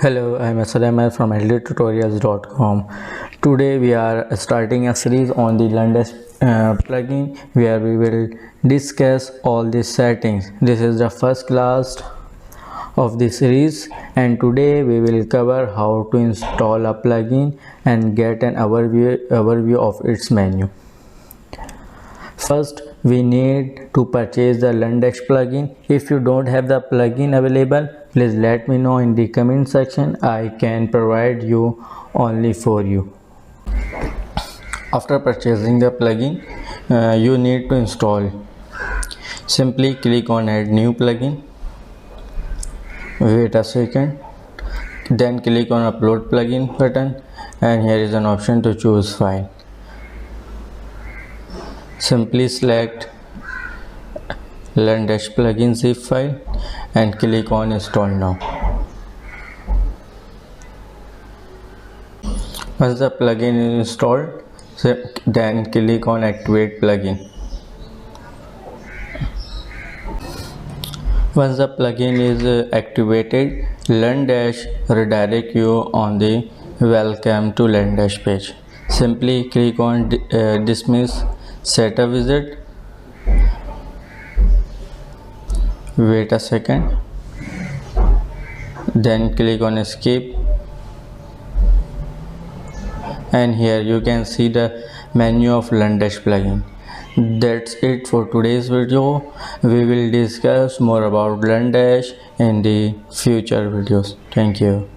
Hello, I'm Asad from edtutorials.com. Today we are starting a series on the LearnDash plugin where we will discuss all the settings. This is the first class of the series, and today we will cover how to install a plugin and get an overview of its menu. First, we need to purchase the LearnDash plugin. If you don't have the plugin available, please let me know in the comment section. I can provide you only for you. After purchasing the plugin, you need to install. Simply click on add new plugin. Wait a second. Then click on upload plugin button, and here is an option to choose file. Simply select LearnDash plugin zip file and click on install now. Once the plugin is installed, then click on activate plugin. Once the plugin is activated, LearnDash redirect you on the welcome to LearnDash page. Simply click on dismiss setup wizard. Wait a second, then click on escape, and here you can see the menu of LearnDash plugin. That's it for today's video. We will discuss more about LearnDash in the future videos. Thank you.